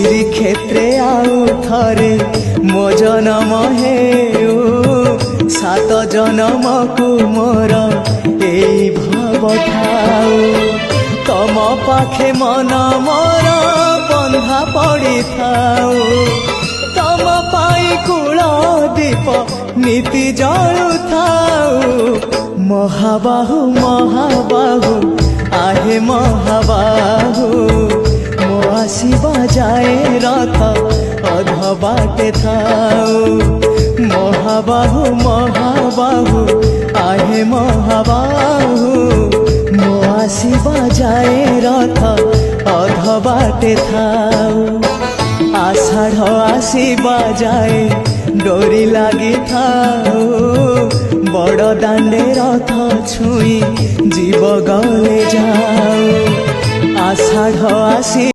শ্রীক্ষেত্রে আউ থরে মো জনম হেউ সাত জনমকু মোর এই ভাব ঠাউ তম পাখে মন মোর বন্ধা পড়ি থাউ তম পাই কূল দীপ নীতি জଳୁ থাউ মহাবাহু মহাবাহু आहे মহাবাহু মো আসিবা যায় রথ অধ বাটে থাউ মহাবাহু মহাবাহু आहे মহাবাহু মো আসিবা যায় রথ অধ বাটে থাউ আষাঢ় আসিবা যায় ডোরি লাগি থাউ বড় দাণ্ডে রথ ছুঁই জীব গলে যাও আষাঢ় আসি